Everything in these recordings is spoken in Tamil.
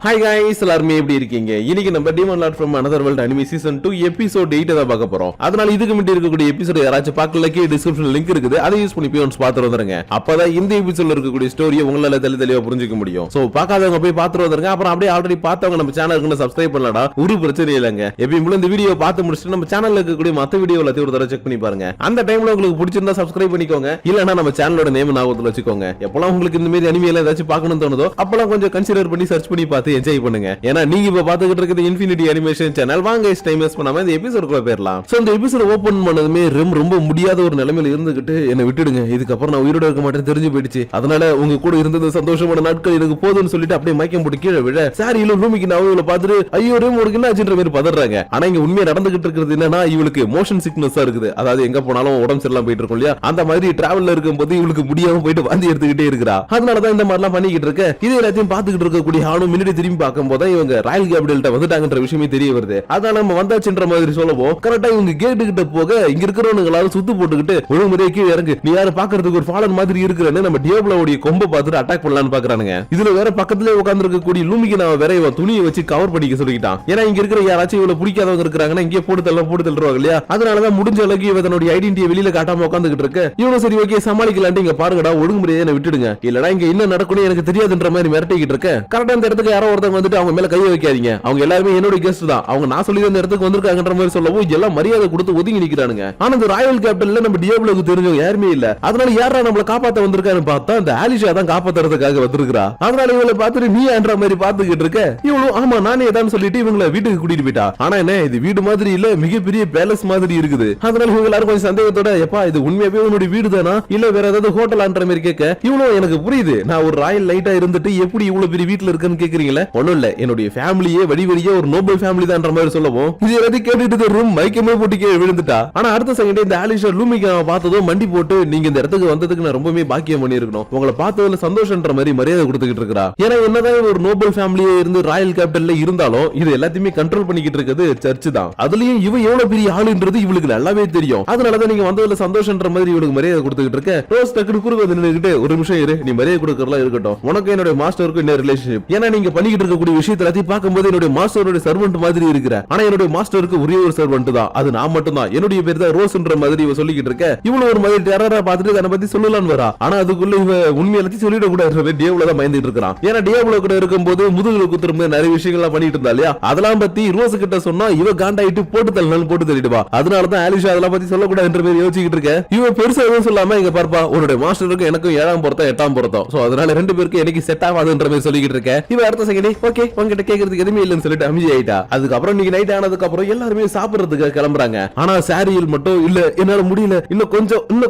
Hi guys, எல்லாரும் எப்படி இருக்கீங்க? இன்னைக்கு நம்ம Demon Lord from Another World Anime Season 2 episode 8 தான் பார்க்க போறோம். அதனால இதுக்கு முன்னாடி இருக்கக்கூடிய எபிசோட் யாராச்சும் பார்க்கலக்கே டிஸ்கிரிப்ஷன்ல லிங்க் இருக்குது. அதை யூஸ் பண்ணி போய் பார்த்து வந்துருங்க. அப்பதான் இந்த எபிசோட்ல இருக்கக்கூடிய ஸ்டோரியை உங்களால தெளிவா புரிஞ்சுக்க முடியும். சோ பார்க்காதவங்க போய் பார்த்து வந்துருங்க. அப்புறம் அப்படியே ஆல்ரெடி பார்த்தவங்க நம்ம சேனலுக்கு சப்ஸ்கிரைப் பண்ணலடா ஒரு பிரச்சனை இல்லங்க. எப்பவும் இந்த வீடியோ பார்த்து முடிச்சிட்டு நம்ம சேனல்ல இருக்கக்கூடிய மத்த வீடியோ எல்லாத்தையும் ஒரு தடவை செக் பண்ணி பாருங்க. அந்த டைம்ல உங்களுக்கு பிடிச்சிருந்தா சப்ஸ்கிரைப் பண்ணிக்கோங்க. இல்லனா நம்ம சேனலோட நேம் ஞாபகத்துல வச்சுக்கோங்க. எப்பலாம் உங்களுக்கு இந்த மாதிரி அனிமே ஏதாச்சும் பார்க்கணும்னு தோணுதோ அப்பலாம் கொஞ்சம் கன்சிடர் பண்ணி சர்ச் பண்ணி பார்த்து என்ஜாய் பண்ணுங்க. ஏன்னா நீங்க இப்ப பாத்துக்கிட்டு இருக்கிறது இன்ஃபினிட்டி அனிமேஷன் சேனல். வாங்க டைம் வேஸ்ட் பண்ணாம இந்த எபிசோடுக்குள்ள போயிரலாம். சோ இந்த எபிசோட் ஓபன் பண்ணதுமே ரொம்ப முடியாத ஒரு நிலைமையில இருந்துகிட்டு என்ன விட்டுடுங்க, இதுக்கப்புறம் நான் உயிரோட இருக்க மாட்டேன்னு தெரிஞ்சு போயிடுச்சு. அதனால உங்க கூட இருந்தது சந்தோஷமான நாட்கள் எனக்கு போதும்னு சொல்லிட்டு அப்படியே மயக்கம் போட்டு கீழே விழ சாரியில ரூமிக்கு நான் அவங்கள பார்த்துட்டு ஐயோ ரூம் உனக்கு என்ன ஆச்சுன்ற மாதிரி பதறாங்க. ஆனா இங்க உண்மையா நடந்துகிட்டு இருக்கிறது என்னன்னா இவளுக்கு மோஷன் சிக்னஸா இருக்குது. அதாவது எங்க போனாலும் உடம்பு சரியில்லாம போயிட்டு இருக்கும் இல்லையா, அந்த மாதிரி டிராவல்ல இருக்கும்போது இவளுக்கு முடியாம போயிட்டு வாந்தி எடுத்துக்கிட்டே இருக்கிறா. அதனாலதான் இந்த மாதிரி எல்லாம் பண்ணிக்கிட்டு இருக்க. இது எல்லாத்தையும் பாத்துக்கிட்டு இருக்கக்கூடிய ஆளும் முன்னாடி திரும்பி பார்க்கும் போது இவங்க ராயல் கேபிட்டல்ட்ட வந்துட்டாங்கன்ற விஷயமே தெரிய வருது. அதான் நம்ம வந்தாச்சுன்ற மாதிரி சொல்லவும் கரெக்டா இவங்க கேட்டு கிட்ட போக இங்க இருக்கிறவங்க எல்லாரும் சுத்து போட்டுக்கிட்டு ஒழுங்குமுறையே கீழே இறங்கு, நீ யாரு பாக்குறதுக்கு ஒரு ஃபாலன் மாதிரி இருக்கிறன்னு நம்ம டியோப்லோடைய கொம்ப பார்த்துட்டு அட்டாக் பண்ணலாம்னு பாக்குறானுங்க. இதுல வேற பக்கத்துல உட்கார்ந்து இருக்கக்கூடிய லூமிக்கு நான் வேற இவன் துணியை வச்சு கவர் பண்ணிக்க சொல்லிட்டான். ஏன்னா இங்க இருக்கிற யாராச்சும் இவ்வளவு பிடிக்காதவங்க இருக்காங்கன்னா இங்கே போட்டு தள்ளுவாங்க இல்லையா, அதனாலதான் முடிஞ்ச அளவுக்கு இவனுடைய ஐடென்டிட்டியை வெளியில காட்டாம உட்காந்துக்கிட்டு இருக்கு. இவனும் சரி ஓகே சமாளிக்கலான்ட்டு இங்க பாருங்கடா ஒழுங்குமுறையை என்ன விட்டுடுங்க, இல்லனா இங்க என்ன நடக்கும்னு எனக்கு தெரியாதுன்ற மாதிரி மிரட்டிக்கிட்டு இருக்க. கரெக்டா இந்த இடத்துக்கு யாரோ ஒருத்தவங்க வந்துட்டு அவங்க மேல கையை வைக்காதீங்க, அவங்க எல்லாருமே என்னோட கெஸ்ட் தான், அவங்க நான் சொல்லி அந்த இடத்துக்கு வந்திருக்காங்கன்ற மாதிரி சொல்லவும் எல்லாம் மரியாதை கொடுத்து ஒதுங்கி நிக்கிறானுங்க. ஆனா இந்த ராயல் கேபிட்டல்ல நம்ம டியோப்லோக்கு தெரிஞ்சவங்க யாருமே இல்ல. அதனால யாரா நம்மள காப்பாத்த வந்திருக்கான்னு பார்த்தா இந்த ஆலிஷா தான் காப்பாத்துறதுக்காக வந்திருக்கா. அதனால இவளை பார்த்துட்டு நீ என்ற மாதிரி பாத்துக்கிட்டு இருக்க. இவளும் ஆமா நானே தான் சொல்லிட்டு இவங்களை வீட்டுக்கு கூட்டிட்டு போயிட்டா. ஆனா என்ன இது வீடு மாதிரி இல்ல, மிகப்பெரிய பேலஸ் மாதிரி இருக்குது. அதனால இவங்க எல்லாரும் கொஞ்சம் சந்தேகத்தோட எப்பா இது உண்மையாவே உன்னுடைய வீடு தானா இல்ல வேற ஏதாவது ஹோட்டலான்ற மாதிரி கேட்க, இவளும் எனக்கு புரியுது நான் ஒரு ராயல் லைட்டா இருந்துட்டு எப்படி இவ்வளவு பெரிய வீட்டுல இருக்குன்னு கேக்குறீங்களா, ஒண்ணும் இல்ல என்னுடைய ஃபேமிலியே வடிவடியே ஒரு நோபல் ஃபேமிலி தான்ற மாதிரி சொல்லவும் இது எல்லாத்தையும் கேட்டுட்டு ரூம் மைக்கமே போட்டு கீழே விழுந்துட்டா. ஆனா அடுத்த செகண்ட் இந்த ஆலிஷா லூமிக்கு பார்த்ததும் மண்டி போட்டு நீங்க இந்த இடத்துக்கு வந்ததுக்கு நான் ரொம்பவே பாக்கியம் பண்ணி இருக்கணும், உங்களை பார்த்ததுல சந்தோஷன்ற மாதிரி மரியாதை கொடுத்துக்கிட்டு இருக்கா. ஏன்னா என்னதான் ஒரு நோபல் ஃபேமிலியே இருந்து ராயல் கேபிட்டல்ல இருந்தாலும் இது எல்லாத்தையுமே கண்ட்ரோல் பண்ணிக்கிட்டு இருக்கிறது சர்ச் தான். அதுலயும் இவ எவ்வளவு பெரிய ஆளுன்றது இவளுக்கு நல்லாவே தெரியும். அதனாலதான் நீங்க வந்ததுல சந்தோஷன்ற மாதிரி இவளுக்கு மரியாதை கொடுத்துக்கிட்டு இருக்க. ரோஸ் டக்குனு குறுக்க வந்து நின்னுக்கிட்டு ஒரு நிமிஷம் இரு, நீ மரியாதை கொடுக்கறலாம் இருக்கட்டும், உனக்கு என்னோட மாஸ்டருக்கு என்ன ரிலேஷன்ஷிப், ஏன்னா நீங்க பண்ணிக்கிட்டு இருக்கக்கூடிய விஷயத்தை எல்லாத்தையும் பார்க்கும்போது என்னுடைய மாஸ்டரோட சர்வன்ட் மாதிரி இருக்கிற. ஆனா என்னுடைய மாஸ்டருக்கு ஒரே ஒரு சர்வன்ட் தான், அது நான் மட்டும் தான், என்னுடைய பேர் தான் ரோஸ்ன்ற மாதிரி இவ சொல்லிக்கிட்டு இருக்க. இவ்வளவு ஒரு மாதிரி டெரரா பார்த்துட்டு அதை பத்தி சொல்லலாம்னு வரா. ஆனா அதுக்குள்ள இவ உண்மையெல்லாம் சொல்லிட கூடாது, டியோப்ல தான் பயந்துட்டு இருக்கான். ஏன்னா டியோப்ல கூட இருக்கும்போது முதுகுல குத்துற நிறைய விஷயங்கள் பண்ணிட்டு இருந்தா இல்லையா, அதெல்லாம் பத்தி ரோஸ் கிட்ட சொன்னா இவ காண்டாயிட்டு போட்டு தள்ளனாலும் போட்டு தள்ளிடுவா. அதனாலதான் ஆலிஷா அதெல்லாம் பத்தி சொல்லக்கூடாதுன்ற மாதிரி யோசிச்சுட்டு இருக்க. இவ பெருசா எதுவும் சொல்லாம இங்க பார்ப்பா உன்னுடைய மாஸ்டருக்கு எனக்கும் 7ஆம் பொருத்தம் 8ஆம் பொருத்தம், சோ அதனால ரெண்டு பேருக்கு எனக்கு செட் ஆகாதுன்ற மாதிரி சொல்லிக்கிட்டு இருக்க. இவ அடுத்த செகண்ட் ஓகே உங்ககிட்ட கேக்குறதுக்கு எதுவுமே இல்லைன்னு சொல்லிட்டு அமைதி ஆயிட்டா. அதுக்கப்புறம் நீங்க நைட் ஆனதுக்கு அப்புறம் எல்லாருமே சாப்பிடுறதுக்கு கிளம்புறாங்க. ஆனா சாரியில் மட்டும் இல்ல என்னால முடியல இன்னும்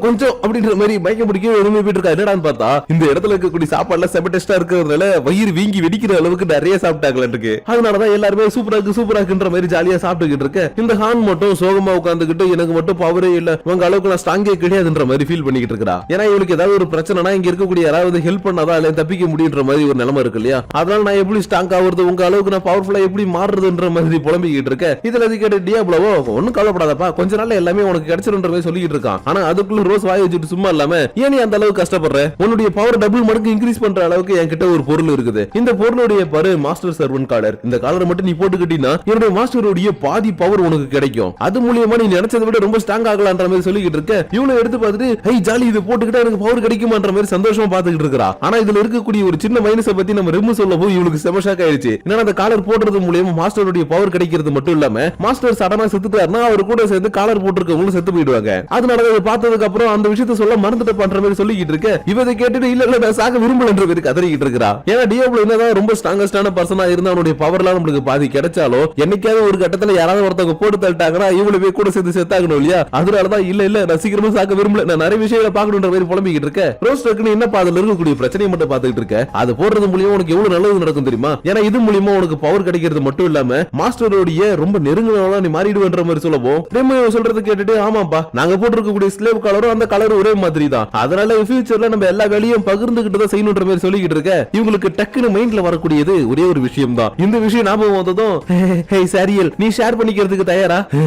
கொஞ்சம் அப்படின்ற மாதிரி மயக்கம் பிடிக்க எதுவுமே போயிட்டு இருக்கா. என்னடான்னு பார்த்தா இந்த இடத்துல இருக்கக்கூடிய சாப்பாடுல செம டேஸ்டா இருக்கிறதுனால வயிறு வீங்கி வெடிக்கிற அளவுக்கு நிறைய சாப்பிட்டாங்களான்னு இருக்கு. அதனாலதான் எல்லாருமே சூப்பராக்குன்ற மாதிரி ஜாலியா சாப்பிட்டுக்கிட்டு இருக்க. இந்த ஹான் மட்டும் சோகமா உட்காந்துக்கிட்டு எனக்கு மட்டும் பவரே இல்ல, உங்க அளவுக்கு நான் ஸ்ட்ராங்கே கிடையாதுன்ற மாதிரி ஃபீல் பண்ணிக்கிட்டு இருக்கா. ஏன்னா இவளுக்கு ஏதாவது ஒரு பிரச்சனைனா இங்க இருக்கக்கூடிய யாராவது ஹெல்ப் பண்ணாதான் இல்ல தப்பிக்க முடியுன்ற மாதிரி ஒரு நிலைமை இருக்கு இல்லையா. அதனால நான் எப்படி ஸ்ட்ராங் ஆகுறது, உங்க அளவுக்கு நான் பவர்ஃபுல்லா எப்படி மாறுறதுன்ற மாதிரி புலம்பிக்கிட்டு இருக்க. இதுல கேட்டு டியாப்லவோ ஒன்னும் கவலைப்படாதப்பா கொஞ்ச நாள்ல எல்லாமே உனக்கு கிடைச்சிருன்ற மாதிரி சொல்லிட்டு இருக்கான். ஆனா அதுக்குள்ள ரோஸ் வாய் வச்சுட்டு சும்மா இல்லாம ஏன் நீ அந்த அளவுக்கு கஷ்டப்படுற, உன்னுடைய பவர் டபுள் மடங்கு இன்க்ரீஸ் பண்ற அளவுக்கு என்கிட்ட ஒரு பொருள் இருக்குது. இந்த பொருளுடைய பாரு மாஸ்டர் சர்வன்ட் காலர். இந்த காலரை மட்டும் நீ போட்டுக்கிட்டீங்கன்னா என்னுடைய மாஸ்டருடைய பாதி பவர் உனக்கு கிடைக்கும். அது மூலியமா நீ நினைச்சதை விட ரொம்ப ஸ்ட்ராங் ஆகலான்ற மாதிரி சொல்லிக்கிட்டு இருக்க. இவனை எடுத்து பார்த்துட்டு ஹை ஜாலி இது போட்டுக்கிட்டா எனக்கு பவர் கிடைக்குமான்ற மாதிரி சந்தோஷமா பாத்துக்கிட்டு இருக்கா. ஆனா இதுல இருக்கக்கூடிய ஒரு சின்ன மைனஸை பத்தி நம்ம ரெமு சொல்லவும் இவளுக்கு செம ஷாக் ஆயிடுச்சு. ஏன்னா அந்த காலர் போடுறது மூலியமா மாஸ்டருடைய பவர் கிடைக்கிறது மட்டும் இல்லாம மாஸ்டர் சடனா செத்துட்டாருன்னா அவர் கூட சேர்ந்து காலர் போட்டுருக்கவங்களும் செத்து போயிடுவாங்க. அதனால இதை பார்த்ததுக்கு அப்புறம் அந்த விஷயத்தை சொல்ல மறந்துட்டு பண்ற மாதிரி சொல்லிக்கிட்டு இருக்க. இவதை கேட்டுட்டு இல்ல நான் சாக விரும்பலன்ற மாதிரி கதறிக்கிட்டு இருக்கா. ஏன்னா டியோப்ல என்னதான் ரொம்ப ஸ்ட்ராங்கஸ்டான பர்சனா இருந்தா அவனுடைய பவர்லாம் நம்மளுக்கு பாதி கிடைச்சாலும் என்னைக்காவது ஒரு கட்டத்துல யாராவது ஒருத்தவங்க போட்டு தள்ளிட்டாங்கன்னா இவளுமே கூட சேர்ந்து செத்தாகணும் இல்லையா. அதனாலதான் இல்ல நான் சீக்கிரமா சாக விரும்பல, நான் நிறைய விஷயங்களை பார்க்கணுன்ற மாதிரி புலம்பிக்கிட்டு இருக்க. ரோஸ் டக்குன்னு என்ன பாதுல இருக்கக்கூடிய பிரச்சனையை மட்டும் பார்த்துக்கிட்டு இருக்க. அது போடுறது மூலியமா உனக்கு எவ்வளவு நல்லது நடக்கும் தெரியுமா. ஏன்னா இது மூலியமா உனக்கு பவர் கிடைக்கிறது மட்டும் இல்லாம மாஸ்டரோடைய ரொம்ப நெருங்கினவளா நீ மாறிடுவேன்ற மாதிரி சொல்லவும் ரெமு சொல்றது கேட்டுட்டு ஆமாப்பா நாங்க போட்டிருக்கக்கூடிய ஸ்லேவ் கலரும் அந்த கலரும் ஒரே மாதிரி தான், அதனால ஃபியூச்சர்ல நம்ம எல்லா வேலையும் பகிர்ந்துகிட்டு தான் செய்யணுன்ற மாதிரி சொல்லிக்கிட்டு இருக்க. இவங்களுக்கு டக்குன்னு மைண்ட்ல வரக்கூடியது ஒரே ஒரு விஷயம் தான். இந்த விஷயம் ஞாபகம் வந்ததும் ஹே சாரியல் நீ ஷேர் பண்ணிக்கிறதுக்கு தயாரா,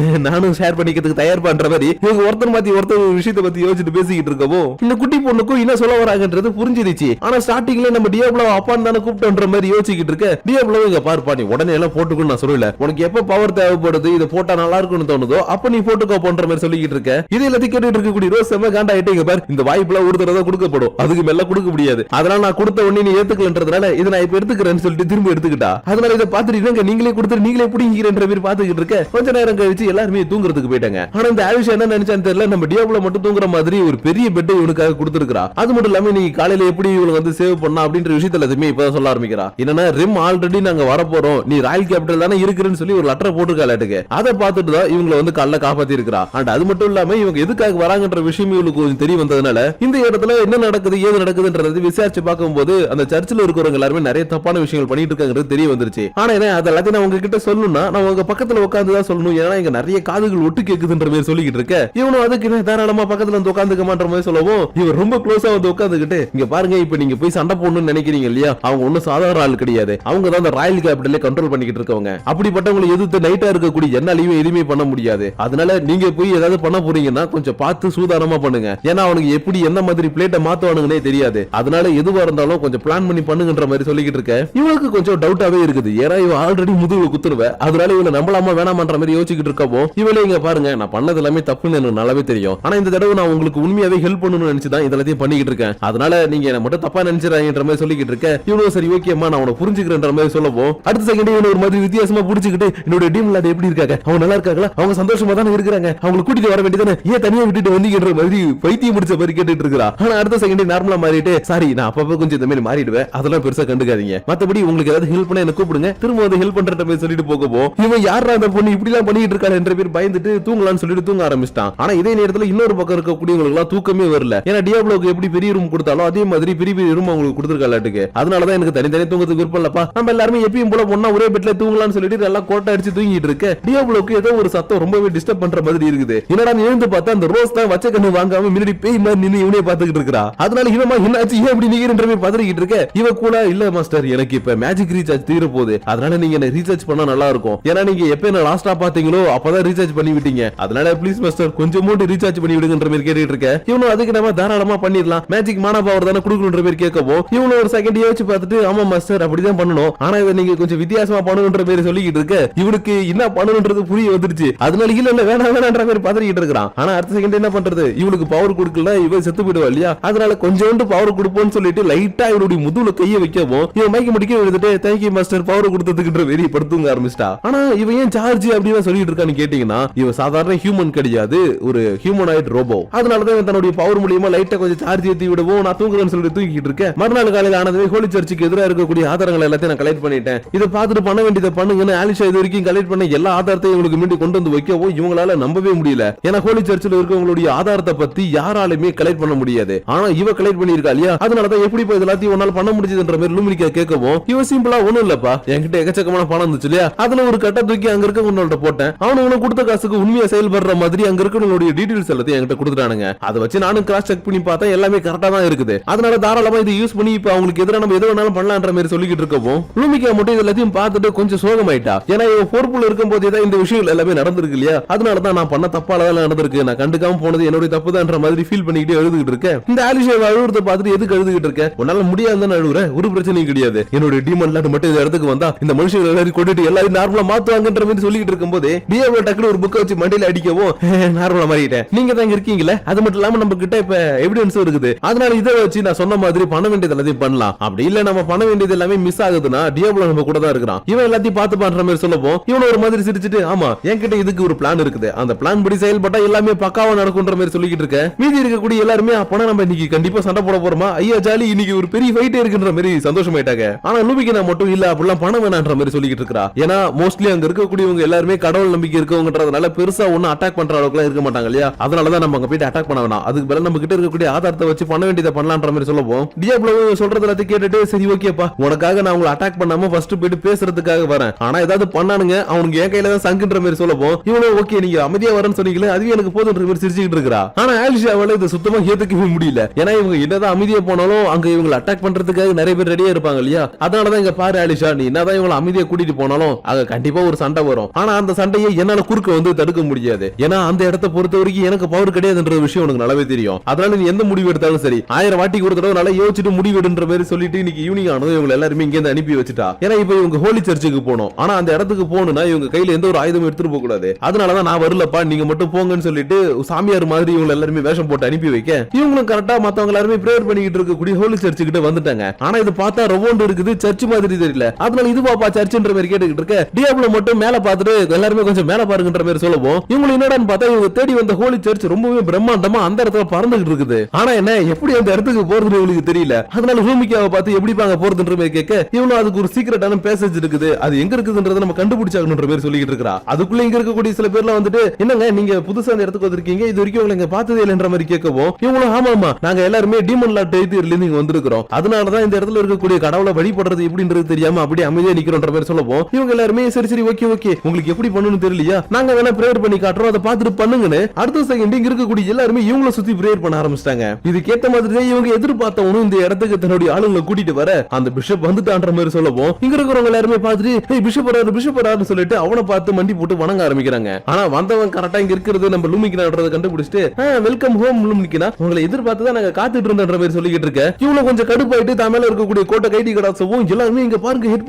நானும் ஷேர் பண்ணிக்கிறதுக்கு தயார் பண்ற மாதிரி இவங்க ஒருத்தர் மாத்தி ஒருத்தர் விஷயத்தை பத்தி யோசிச்சுட்டு பேசிக்கிட்டு இருக்கவோ இந்த குட்டி பொண்ணுக்கும் என்ன சொல்ல வராங்கன்றது புரிஞ்சிருச்சு. ஆனா ஸ்டார்டிங்ல நம்ம டியோப்ல அப்பான்னு தானே கூப்பிட்டோன்ற மாதிரி யோசிச்சு யோசிக்கிட்டு இருக்க. டியாப்லோ இங்க பாருப்பா, நீ உடனே எல்லாம் போட்டுக்கணும் நான் சொல்லல, உனக்கு எப்ப பவர் தேவைப்படுது இதை போட்டா நல்லா இருக்கும்னு தோணுதோ அப்ப நீ போட்டுக்கோ போன்ற மாதிரி சொல்லிக்கிட்டு இருக்க. இது எல்லாத்தையும் கேட்டுட்டு இருக்கக்கூடிய ரோஸ் செம்ம காண்டாயிட்டே, இங்க பாரு இந்த வாய்ப்புலாம் ஒரு தடவை கொடுக்கப்படும், அதுக்கு மேல கொடுக்க முடியாது, அதனால நான் கொடுத்த உடனே நீ ஏத்துக்கலன்றதுனால இதை நான் இப்ப எடுத்துக்கிறேன்னு சொல்லிட்டு திரும்ப எடுத்துக்கிட்டா. அதனால இதை பாத்துட்டு நீங்களே கொடுத்து நீங்களே பிடிங்கிற மாதிரி பாத்துக்கிட்டு இருக்க. கொஞ்ச நேரம் கழிச்சு எல்லாருமே தூங்குறதுக்கு போயிட்டாங்க. ஆனா இந்த ஆலிஷா என்ன நினைச்சான்னு தெரியல, நம்ம டியாப்லோ மட்டும் தூங்குற மாதிரி ஒரு பெரிய பெட் இவனுக்காக கொடுத்திருக்கா. அது மட்டும் இல்லாம நீ காலையில எப்படி இவங்க வந்து சேவ் பண்ணா அப்படின்ற விஷயத்துல எதுவுமே இப்பதான் சொல்ல ஆரம்பிக்கிறா. என்னன்னா ரிம் ஆல்ரெடி நாங்க வரப்போறோம், நீ ராயல் கேபிட்டல் தானே இருக்குன்னு சொல்லி ஒரு லெட்டர் போட்டுருக்காளாட்டுக்கு. அதை பார்த்துட்டு தான் இவங்களை வந்து காலைல காப்பாத்தி இருக்கிறா. அண்ட் அது மட்டும் இல்லாம இவங்க எதுக்காக வராங்கன்ற விஷயம் இவங்களுக்கு கொஞ்சம் தெரிய வந்ததுனால இந்த இடத்துல என்ன நடக்குது ஏது நடக்குதுன்றது விசாரிச்சு பார்க்கும்போது அந்த சர்ச்சில் இருக்கிறவங்க எல்லாருமே நிறைய தப்பான விஷயங்கள் பண்ணிட்டு இருக்காங்கிறது தெரிய வந்துருச்சு. ஆனா என்ன அது எல்லாத்தையும் நான் உங்ககிட்ட சொல்லணும்னா நான் உங்க பக்கத்துல உட்கார்ந்து தான் சொல்லணும், ஏன்னா இங்க நிறைய காதுகள் ஒட்டு கேக்குதுன்ற மாதிரி சொல்லிக்கிட்டு இருக்க. இவனும் அதுக்கு தாராளமா பக்கத்துல வந்து உட்காந்துக்க மாட்ட மாதிரி சொல்லவும் இவர் ரொம்ப க்ளோஸா வந்து உட்காந்துக்கிட்டு, இங்க பாருங்க இப்ப நீங்க போய் சண்டை போடணும்னு நினைக்கிறீங்க இல்லையா, அவங்க ஒன்னும் சாதாரண ஆள் கிடையாது, அவங்க தான் அந்த ராயல் கேபிட்டலே கண்ட்ரோல் பண்ணிக்கிட்டு இருக்கவங்க. அப்படிப்பட்டவங்களை எதிர்த்து நைட்டா இருக்கக்கூடிய என்னாலையும் எதுவுமே பண்ண முடியாது. அதனால நீங்க போய் ஏதாவது பண்ண போறீங்கன்னா கொஞ்சம் பார்த்து சூதானமா பண்ணுங்க, ஏன்னா அவனுக்கு எப்படி என்ன மாதிரி பிளேட்டை மாத்துவானுங்கன்னே தெரியாது, அதனால எதுவா இருந்தாலும் கொஞ்சம் பிளான் பண்ணி பண்ணுங்கன்ற மாதிரி சொல்லிக்கிட்டு இருக்க. இவனுக்கு கொஞ்சம் டவுட்டாவே இருக்குது, ஏன்னா இவ ஆல்ரெடி முதுகுல குத்துருவ, அதனால இவனை நம்பலாமா வேணாமன்ற மாதிரி யோசிச்சுக்கிட்டு இருக்கவோ இவளே இங்க பாருங்க நான் பண்ணது எல்லாமே தப்புன்னு எனக்கு நல்லாவே தெரியும், ஆனா இந்த தடவை நான் உங்களுக்கு உண்மையாவே ஹெல்ப் பண்ணணும்னு நினைச்சுதான் இதெல்லாத்தையும் பண்ணிக்கிட்டு இருக்கேன், அதனால நீங்க என்ன மட்டும் தப்பா நினைச்சிடாங்கன்ற மாதிரி சொல்லிக்கிட்டு இருக்க. இவனும் சரி ஓகேமா நான் உனக்கு புரிஞ்சுக்கிறேன்ற மாதிரி சொல்லவும் அடுத்த செகண்ட் இவன் ஒரு மாதிரி வித்தியாசமா புடிச்சுக்கிட்டு என்னோட டீம் விளையாட எப்படி இருக்காங்க, அவங்க நல்லா இருக்காங்களா, அவங்க சந்தோஷமா தானே இருக்கிறாங்க, அவங்களை கூட்டிட்டு வர வேண்டியதானே, ஏன் தனியா விட்டுட்டு வந்தீங்கன்ற மாதிரி பைத்தியம் முடிச்ச மாதிரி கேட்டுட்டு இருக்கா. ஆனா அடுத்த செகண்ட் நார்மலா மாறிட்டு சாரி நான் அப்பப்ப கொஞ்சம் இந்த மாதிரி மாறிடுவேன், அதெல்லாம் பெருசா கண்டுக்காதீங்க, மத்தபடி உங்களுக்கு ஏதாவது ஹெல்ப் பண்ண என்ன கூப்பிடுங்க, திரும்ப வந்து ஹெல்ப் பண்ற மாதிரி சொல்லிட்டு போகவும் இவன் யாரா அந்த பொண்ணு இப்படி எல்லாம் பண்ணிட்டு இருக்காரு என்ற பேர் பயந்துட்டு தூங்கலாம்னு சொல்லிட்டு தூங்க ஆரம்பிச்சிட்டான். ஆனா இதே நேரத்துல இன்னொரு பக்கம் இருக்கக்கூடியவங்களுக்கு எல்லாம் தூக்கமே வரல, ஏன்னா டியாப்லோக்கு எப்படி பெரிய ரூம் கொடுத்தாலும் அதே மாதிரி பெரிய பெரிய ரூம் அவங்களுக்கு கொடுத்துருக்காளாட்டுக்கு. அதனாலதான் எனக்கு தனித்தனி தூங்கத்துக்கு விருப்பம் இல்லப்பா, நம்ம எல்லாருமே எப்பயும் போல ஒண்ணா ஒரே பெட்ல தூங்கலாம்னு சொல்லிட்டு நல்லா கோட்டை அடிச்சு தூங்கிட்டு இருக்கு. டியாப்லோக்கு ஏதோ ஒரு சத்தம் ரொம்பவே டிஸ்டர்ப் பண்ற மாதிரி இருக்குது. என்னடா எழுந்து பார்த்தா அந்த ரோஸ் தான் வச்ச கண்ணு வாங்காம முன்னாடி பேய் மாதிரி நின்னு இவனே பாத்துக்கிட்டு இருக்கா. அதனால இவமா என்னாச்சு ஏன் இப்படி நீங்கன்ற மாதிரி பதறிக்கிட்டு இருக்க. இவ கூட இல்ல மாஸ்டர் எனக்கு இப்ப மேஜிக் ரீசார்ஜ் தீர போகுது, அதனால நீங்க என்ன ரீசார்ஜ் பண்ணா நல்லா இருக்கும், ஏன்னா நீங்க எப்ப என்ன லாஸ்டா பாத்தீங்களோ அப்பதான் ரீசார்ஜ் பண்ணி விட்டீங்க, அதனால ப்ளீஸ் மாஸ்டர் கொஞ்சம் அமௌண்ட் ரீசார்ஜ் பண்ணி விடுங்கன்ற மாதிரி கேட்டுட்டு இருக்க. இவனும் அதுக்கு நம்ம தாராளமா பண்ணிடலாம், மேஜிக் மானா பவர் தானே கொடுக்கணும்ன்ற மாதிரி கேட்கவும் இவனும் ஒரு செகண்ட் யோசிச்சு பார்த்துட்டு ஆமா மாஸ்டர் அப்படிதான் பண்ணணும், ஆனா இதை நீங்க கொஞ்சம் வித்தியாசமா பண்ணணும்ன்ற மாதிரி சொல்லிக்கிட்டு இருக்க. இவனுக்கு என்ன பண்ணணும்ன்றது புரிய வந்துருச்சு, அதனால இல்ல வேணாம் வேணான்ற மாதிரி பதறிக்கிட்டு இருக்கான். ஆனா அடுத்த செகண்ட் என்ன பண்றது, இவனுக்கு பவர் கொடுக்கல இவ செத்து போயிடுவா இல்லையா, அதனால கொஞ்சோண்டு பவர் கொடுப்போம்னு சொல்லிட்டு லைட்டா இவனுடைய முதுகுல கையை வைக்கவும் இவன் மைக்க முடிக்க விழுந்துட்டு தேங்க்யூ மாஸ்டர் பவர் கொடுத்ததுக்குன்ற வெறி படுத்துங்க ஆரம்பிச்சிட்டா. ஆனா இவன் ஏன் சார்ஜ் அப்படின்னு சொல்லிட்டு இருக்கான்னு கேட்டீங்கன்னா இவன் சாதாரண ஹியூமன் கிடையாது, ஒரு ஹியூமனாய்ட் ரோபோ, அதனாலதான் தன்னுடைய பவர் மூலியமா லைட்டா கொஞ்சம் சார்ஜ் ஏத்தி விடவும் நான் தூங்குறேன்னு சொல்லிட்டு தூங்கிட்டு இருக்கேன். மறுநாள் காலையில ஆனதுமே ஹோலி சர்ச்சுக்கு எதிராக இருக்கக்கூடிய ஆதாரங்கள் எல்லாத்தையும் நான் கலெக்ட் பண்ணிட்டேன், இதை பார்த்துட்டு பண்ண வேண்டியதை பண்ணுங்கன்னு ஆலிஷா இது வரைக்கும் கலெக்ட் பண்ண எல்லா ஆதாரத்தையும் இவங்களுக்கு மீண்டும் கொண்டு வந்து வைக்கவும் இவங்களால நம்பவே முடியல, ஏன்னா ஹோலி சர்ச்சில் இருக்கவங்களுடைய ஆதாரத்தை பத்தி யாராலுமே கலெக்ட் பண்ண முடியாது, ஆனா இவ கலெக்ட் பண்ணிருக்கா இல்லையா, அதனாலதான் எப்படி எல்லாத்தையும் ஒன்னால பண்ண முடிஞ்சதுன்ற மாதிரி லூமினிகா கேட்கவும் இவ சிம்பிளா ஒண்ணும் இல்லப்பா என்கிட்ட எக்கச்சக்கமான பணம் இருந்துச்சு இல்லையா, அதுல ஒரு கட்ட தூக்கி அங்க இருக்கவங்களோட போட்டேன், அவனுக்கு கொடுத்த காசுக்கு உண்மையா செயல்படுற மாதிரி அங்க இருக்கவங்களுடைய டீடைல்ஸ் எல்லாத்தையும் என்கிட்ட கொடுத்துட்டானுங்க, அதை வச்சு நானும் கிராஸ் செக் பண்ணி பார்த்தா எல்லாமே கரெக்டா தான் இருக்குது, அதனால தாராளமா இதை யூஸ் பண்ணி இப்ப அவங்களுக்கு எதிராக நம்ம எது வேணாலும் பண்ணலான்ற மாதிரி சொல்லிக்கிட்டு இருக்கவும் லூமிகா மட்டும் எல்லாத்தையும் பார்த்துட்டு கொஞ்சம் சோகமாயிட்டா, ஏன்னா இவ பொறுப்புல இருக்கும் போதே தான் இந்த விஷயம் எல்லாமே நடந்திருக்கு இல்லையா, அதனாலதான் நான் பண்ண தப்பாலதான் நடந்திருக்கு, நான் கண்டுக்காம போனது என்னுடைய தப்பு தான் மாதிரி ஃபீல் பண்ணிக்கிட்டு எழுதுகிட்டு இருக்கேன். இந்த ஆலிஷா அழுகுறத பார்த்துட்டு எதுக்கு எழுதுகிட்டு இருக்க, உன்னால முடியாதுன்னு அழுகுற, ஒரு பிரச்சனையும் கிடையாது, என்னோட டீமன் லாட் மட்டும் இந்த இடத்துக்கு வந்தா இந்த மனுஷங்க எல்லாரும் கொண்டுட்டு எல்லாரும் நார்மலா மாத்துவாங்கன்ற மாதிரி சொல்லிட்டு இருக்கும்போது டியாப்லோ டக்குனு ஒரு புக்கை வச்சு மண்டியில அடிக்கவும் நார்மலா மாறிட்டேன், நீங்க தான் இங்க இருக்கீங்களே, அது மட்டும் இல்லாம நம்ம கிட்ட இப்ப எவிடன்ஸ் இருக்குது, அதனால இதை வச்சு நான் சொன்ன மாதிரி பண்ண வேண்டியது எல்லாத்தையும் பண்ணலாம், அப்படி இல்ல நம்ம பண்ண வேண்டியது எல்லாமே மிஸ் ஆகுதுன்னா டியாப்லோ நம்ம கூட தான் இருக்கிறான், இவன் எல்லாத்தையும் பார்த்து பண்ற மாதிரி சொல்லவும் இவன் ஒரு மாதிரி சிரிச்சிட்டு ஆமா என்கிட்ட இதுக்கு ஒரு பிளான் இருக்குது, அந்த பிளான் படி செயல்பட்டா எல்லாமே பக்காவா நடக்கும்ன்ற மாதிரி சொல்லிக்கிட்டு இருக்க. மீதி இருக்கக்கூடிய எல்லாருமே அப்பனா நம்ம இன்னைக்கு கண்டிப்பா சண்டை போட போறோமா, ஐயா ஜாலி இன்னைக்கு ஒரு பெரிய ஃபைட் இருக்குன்ற மாதிரி சந்தோஷமாயிட்டாங்க. ஆனா லூமிகா மட்டும் இல்ல அப்படிலாம் பணம் வேணான்ற மாதிரி சொல்லிக்கிட்டு இருக்கா, ஏன்னா மோஸ்ட்லி அங்க இருக்கக்கூடியவங்க எல்லாருமே கடவுள் நம்பிக்கை இருக்கவங்கன்றதுனால பெருசா ஒன்னும் அட்டாக் பண்ற அளவுக்கு இருக்க மாட்டாங்க இல்லையா, அதனாலதான் நம்ம அங்க போயிட்டு அட்டாக் பண்ண வேணாம், அதுக்கு பதிலா நம்ம கிட்ட இருக்கக்கூடிய ஆதாரத்தை வச்சு பண்ண வேண்டியதை பண்ணலான்ற மாதிரி சொல்லவும் டியாப்லோ சொல்றது எல்லாத்தையும் கேட்டுட்டு சரி ஓகேப்பா உனக்காக நான் உங்களை அட்டாக் பண்ணாம ஃபர்ஸ்ட் போயிட்டு பேசுறதுக்காக வரேன், ஆனா ஏதாவது பண்ணானுங்க அவனுக்கு என் கையில தான் சங்குன்ற மாதிரி சொல்லவும் இவனும் ஓகே நீங்க அமைதியா வரேன்னு சொன்னீங்களே அதுவே எனக்கு போதுன்ற மாதிரி சிரிச்சுக்கிட்டு இருக்கா. ஆனா ஆலிஷாவால இது சுத்தமா ஏத்துக்கவே முடியல, ஏன்னா இவங்க என்னதான் அமைதியா போனாலும் அங்க இவங்களை அட்டாக் பண்றதுக்காக நிறைய பேர் ரெடியா இருப்பாங்க இல்லையா, அதனாலதான் இங்க பாரு ஆலிஷா நீ என்னதான் இவங்களை அமைதியா கூட்டிட்டு போனாலும் அங்க கண்டிப்பா ஒரு சண்டை வரும், ஆனா அந்த சண்டையை என்னால குறுக்க வந்து தடுக்க முடியாது, ஏன்னா அந்த இடத்தை பொறுத்த வரைக்கும் எனக்கு பவர் கிடையாதுன்ற விஷயம் உனக்கு நல்லாவே தெரியும், அதனால நீ எந்த முடிவு எடுத்தாலும் சரி 1000 வாட்டிக்கு ஒரு தடவை நல்லா யோசிச்சுட்டு முடிவு எடுன்ற மாதிரி சொல்லிட்டு இன்னைக்கு ஈவினிங் ஆனதும் இவங்க எல்லாருமே இங்க இருந்து அனுப்பி வச்சுட்டா. ஏன்னா இப்ப இவங்க ஹோலி சர்ச்சுக்கு போனோம். ஆனா அந்த இடத்துக்கு போகணும்னா இவங்க கையில எந்த ஒரு ஆயுதமும் எடுத்துட்டு போக கூடாது. அதனாலதான் நான் வரலப்பா, நீங்க மட்டும் போங்கன்னு சொல்லிட்டு சாமியார் மாதிரி இவங்க எல்லாருமே வேஷம் போட்டு அனுப்பி வைக்க இவங்களும் கரெக்டா மத்தவங்க எல்லாருமே பிரேயர் பண்ணிக்கிட்டு இருக்கக்கூடிய ஹோலி சர்ச்சு கிட்ட வந்துட்டாங்க. ஆனா இது பார்த்தா ரவுண்ட் இருக்குது, சர்ச் மாதிரி தெரியல. அதனால இது பாப்பா சர்ச்சுன்ற மாதிரி கேட்டுக்கிட்டு இருக்க டியாப்லோ மட்டும் மேல பார்த்துட்டு எல்லாருமே கொஞ்சம் மேல பாருங்கன்ற மாதிரி சொல்லவும் இவங்க என்னடான்னு பார்த்தா இவங்க தேடி வந்த ஹோலி சர்ச் ரொம்பவே பிரம்மாண்டமா அந்த இடத்துல பறந்துகிட்டு இருக்குது. ஆனா என்ன எப்படி அந்த இடத்துக்கு போறதுன்னு இவங்களுக்கு தெரியல. அதனால ரூமிக்காவை பார்த்து எப்படி பாங்க போறதுன்ற மாதிரி கேட்க இவனும் அதுக்கு ஒரு சீக்கிரட்டான பேசேஜ் இருக்குது, அது எங்க இருக்குதுன்றத நம்ம கண்டுபிடிச்சாகணுன்ற மாதிரி சொல்லிட்டு இருக்கா. அதுக்குள்ள இங்க இருக்கக்கூடிய சில பேர்லாம் வந்துட்டு என்னங்க நீங்க புதுசா அந்த இடத்துக்கு வந்திருக்கீங்க, இது வரைக்கும் உங்களை இங்க பார்த்ததே இல்லைன்ற மாதிரி கேட்கவும் இவங்களும் ஆமா நாங்க எல்லாருமே டீமன் லார்ட் எழுதியில இருந்து இங்க வந்திருக்கிறோம், அதனாலதான் இந்த இடத்துல இருக்கக்கூடிய கடவுளை வழிபடுறது எப்படின்றது தெரியாம அப்படியே அமைதியா நிக்கிறோன்ற மாதிரி சொல்லவும் இவங்க எல்லாருமே சரி ஓகே உங்களுக்கு எப்படி பண்ணணும்னு தெரியலையா, நாங்க வேணா பிரேயர் பண்ணி காட்டுறோம், அதை பார்த்துட்டு பண்ணுங்கன்னு அடுத்த செகண்ட் இங்க இருக்கக்கூடிய எல்லாருமே இவங்கள சுத்தி பிரேயர் பண்ண ஆரம்பிச்சிட்டாங்க. இதுக்கேத்த மாதிரி இவங்க எதிர்பார்த்தவனும் இந்த இடத்துக்கு தன்னுடைய ஆளுங்களை கூட்டிட்டு வர அந்த பிஷப் வந்துட்டான்ற மாதிரி சொல்லவும் இங்க இருக்கிறவங்க எல்லாருமே பார்த்துட்டு பிஷப் வராரு சொல்லிட்டு அவனை பார்த்து மண்டி போட்டு வணங்க ஆரம்பிக்கிறாங்க. ஆனா வந்தவன் கரெக்டா இங்க இருக்கிறது நம்ம லூமிக்கினான்றத கண்டுபிடிச்சிட்டு வெல்கம் ஹோம் லூமிக்கினா, உங்களை எதிர்பார்த்து தான் நாங்க காத்துட்டு இருந்தன்ற மாதிரி சொல்லிட்டு இருக்க இவ்வளவு கொஞ்சம் கடுப்பாயிட்டு தமிழ்ல இருக்கக்கூடிய கோட்டை கைடி கடாசவும் எல்லாருமே இங்க பாருங்க ஹெட்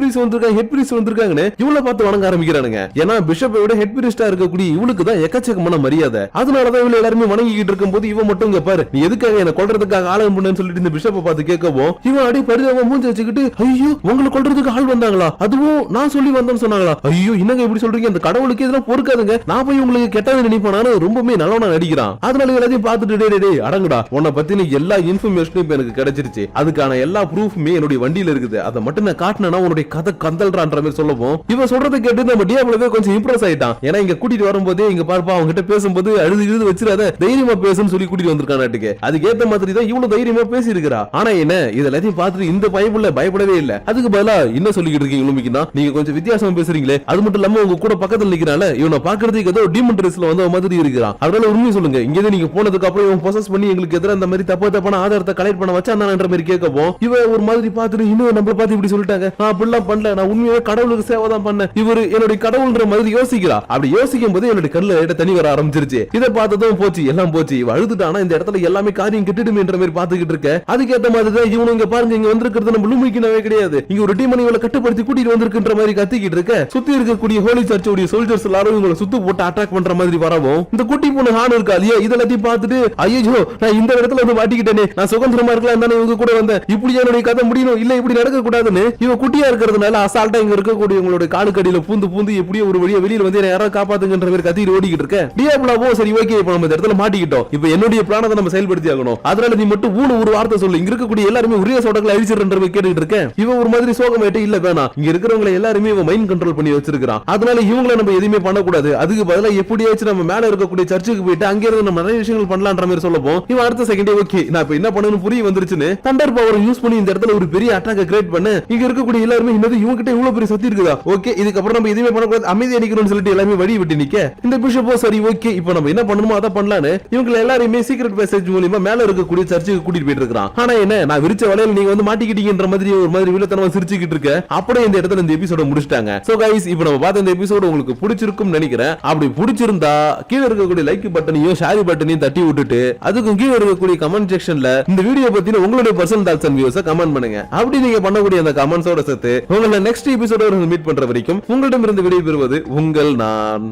பிரீஸ் வந்திருக்காங்கன்னு இவ்வளவு பார்த்து வணங்க ஆரம்பிக்கிறானுங்க. ஏன்னா பிஷப்பை விட ஹெட் பிரீஸ்டா இருக்கக்கூடிய இவளுக்கு தான் எக்கச்சக்கமான மரியாதை. அதனாலதான் இவங்க எல்லாருமே வணங்கிட்டு இருக்கும் போது இவன் மட்டும் இங்க பாரு நீ எதுக்காக என்ன கொல்றதுக்காக ஆள் பண்ணுன்னு சொல்லிட்டு இந்த பிஷப்பை பார்த்து கேட்கவும் இவன் அடி பரிதாபம் மூஞ்சி வச்சுக்கிட்டு ஐயோ உங்களை கொல்றதுக்கு ஆள் வந்தாங்களா, அதுவும் நான் சொல்லி வந்தேன்னு சொன்னாங்களா, ஐயோ என்னங்க இப்படி சொல்றீங்க, அந்த கடவுளுக்கு இதெல்லாம் பொறுக்காதுங்க, நான் போய் உங்களுக்கு கெட்டது நினைப்பானு ரொம்பவே நல்லவனா நடிக்கிறான். அதனால எல்லாத்தையும் பார்த்துட்டு அடங்குடா உன்னை பத்தின எல்லா இன்ஃபர்மேஷனும் இப்ப எனக்கு கிடைச்சிருச்சு, அதுக்கான எல்லா ப்ரூஃப்மே என்னுடைய வண்டியில இருக்குது, அதை மட்டும் நான் காட்டினா உன்னுடைய கதை கந்தல்றான்ற மாதிரி சொல்லவும் இவன் சொல்றதை கேட்டு நம்ம டியாப்லோவே கொஞ்சம் இம்ப்ரெஸ் ஆயிட்டான். ஏன்னா இங்க கூட்டிட்டு வரும்போதே இங்க பார்ப்பா அவங்க கிட்ட பேசும்போது அழுது வச்சிடாத தைரியமா பேசுன்னு சொல்லி கூட்டிட்டு வந்திருக்கானாட்டுக்கு அதுக்கேத்த மாதிரி தான் இவ்வளவு தைரியமா பேசி இருக்கிறா. ஆனா என்ன இது எல்லாத்தையும் பார்த்துட்டு இந்த பயப்புள்ள பயப்படவே இல்ல, அதுக்கு பதிலா என்ன சொல்லிட்டு இருக்கீங்க லூமிக்கினா, நீங்க கொஞ்சம் வித்தியாசமா பேசுறீங்களே, அது மட்டும் இல்லாம உங்க கூட பக்கத்துல நிக்கிறால இவனை பாக்குறதுக்கு ஏதோ டீமன் ட்ரெஸ்ல வந்த மாதிரி இருக்கிறான், அதனால உண்மையை சொல்லுங்க, இங்க நீங்க போனதுக்கு அப்புறம் இவன் பொசஸ் பண்ணி எங்களுக்கு எதிராக அந்த மாதிரி தப்பான ஆதாரத்தை கலெக்ட் பண்ண வச்சான்ற மாதிரி கேட்கவும் இவன் ஒரு மாதிரி பார்த்துட்டு இன்னும் நம்மள பார்த்து இப்படி சொல்லிட்டாங்க, நான் அப்படிலாம் பண்ணல, நான் உண்மையாவே கடவுளுக்கு சேவை தான் பண்ணேன், இவரு என்னுடைய கடவுள்ன்ற மாதிரி யோசிக்கிறா. அப்படி யோசிக்கும் போது என்னுடைய கண்ணுல தண்ணி வர ஆரம்பிச்சிருச்சு. இதை பார்த்ததும் போச்சு எல்லாம் போச்சு, இவ அழுதுட்டானா இந்த இடத்துல எல்லாமே காரியம் கெட்டுடுமேன்ற மாதிரி பாத்துக்கிட்டு இருக்க அதுக்கேற்ற மாதிரி தான் இவனு இங்க பாருங்க இங்க வந்திருக்கிறது நம்ம லூமிக்கினவே கிடையாது, இங்க ஒரு டீம் இவளை கட்டுப்படுத்தி கூட்டிட்டு வந்திருக்குன்ற மாதிரி கத்திக்கிட்டு இருக்க சுத்தி இருக்கக்கூடிய ஹோலி சர்ச்சோட சோல்ஜர்ஸ் எல்லாரும் இவங்களை சுத்து போட்டு அட்டாக் பண்ற மாதிரி வரவும் இந்த குட்டி பொண்ணு ஹான் இருக்கா இல்லையா இதெல்லாத்தையும் பார்த்துட்டு ஐயோ நான் இந்த இடத்துல வந்து மாட்டிக்கிட்டேனே, நான் சுதந்திரமா இருக்கலாம் தானே இவங்க கூட வந்தேன், இப்படி என்னுடைய கதை முடியணும் இல்ல இப்படி நடக்க கூடாதுன்னு இவன் குட்டியா இருக்கிறதுனால அசால்ட்டா இங்க இருக்கக்கூடிய உங்களுடைய காலுக்கடியில பூந்து எப்படியோ ஒரு வழியா வெளியில வந்து யாராவது காப்பாத்துங்கன்ற மாதிரி கத்திட்டு ஓடிக்கிட்டு இருக்க டியாப்லோவோ சரி ஓகே இப்ப நம்ம இந்த இடத்துல மாட்டிக்கிட்டோம், இப்ப என்னுடைய பிளானை நம்ம செயல்படுத்தி ஆகணும், அதனால நீ மட்டும் ஒரு வார்த்தை சொல்லு, இங்க இருக்கக்கூடிய எல்லாருமே ஒரே சோடங்களை அழிச்சிருன்ற மாதிரி கேட்டுட்டு இருக்கேன். இவன் ஒரு மாதிரி சோகமாயிட்டு இல்ல வேணாம் இங்க இருக்கிறவங்க எல்லாருமே இவன் மைண்ட் கண்ட்ரோல் பண்ணி வச்சிருக்கான், அதனால இவங்களை நம்ம எதுவுமே பண்ணக்கூடாது, அதுக்கு பதிலா எப்படியாச்சும் நம்ம மேல இருக்கக்கூடிய சர்ச்சுக்கு போயிட்டு அங்க இருந்து நம்ம நிறைய விஷயங்கள் பண்ணலாம்ன்ற மாதிரி சொல்லப்போம் இவன் அடுத்த செகண்டே ஓகே நான் இப்ப என்ன பண்ணணும்னு புரிய வந்துருச்சுன்னு தண்டர் பவர் யூஸ் பண்ணி இந்த இடத்துல ஒரு பெரிய அட்டாக் கிரியேட் பண்ண இங்க இருக்கக்கூடிய எல்லாருமே இன்னது இவங்க கிட்ட இவ்வளவு பெரிய சக்தி இருக்குதா, ஓகே இதுக்கப்புறம் நம்ம எதுவுமே பண்ணக்கூடாது அமைதியா நிக்கணும்னு சொல்லிட்டு எல்லாமே வழி விட்டு நிக்க இந்த பிஷப்போ சரி ஓகே இப்ப நம்ம என்ன பண்ணணுமோ அதை பண்ணலான்னு இவங்க எல்லாருமே சீக்ரெட் மெசேஜ் மூலமா மேல இருக்கக்கூடிய சர்ச்சுக்கு கூட்டிட்டு போயிட்டு இருக்கான். ஆனா என்ன நான் விரிச்ச வலையில நீங்க வந்து மாட்டிக்கிட்டீங்கன்ற மாதிரி ஒரு மாதிரி வில்லத்தனமா சிரிச்சுக்கிட்டு இருக்க அப்படியே இந்த இடத்துல இந்த எபிசோட முடிச்சிட்டாங்க. சோ கைஸ் இப்போ நம்ம பார்த்த இந்த எபிசோட் உங்களுக்கு பிடிச்சிருக்கும் நினைக்கிறேன். அப்படி பிடிச்சிருந்தா கீழ இருக்கக்கூடிய லைக் பட்டனையும் ஷேர் பட்டனையும் தட்டி விட்டுட்டு அதுக்கும் கீழ இருக்கக்கூடிய கமெண்ட் செக்ஷன்ல இந்த வீடியோ பத்தின உங்களுடைய பர்சனல் தாட்ஸ் அண்ட் வியூஸை கமெண்ட் பண்ணுங்க. அப்படி நீங்க பண்ணக்கூடிய அந்த கமெண்ட்ஸோட சேர்த்து உங்களை நெக்ஸ்ட் எபிசோட மீட் பண்ற வரைக்கும் உங்களிடமிருந்து விடைபெறுவது உங்கள் நான்.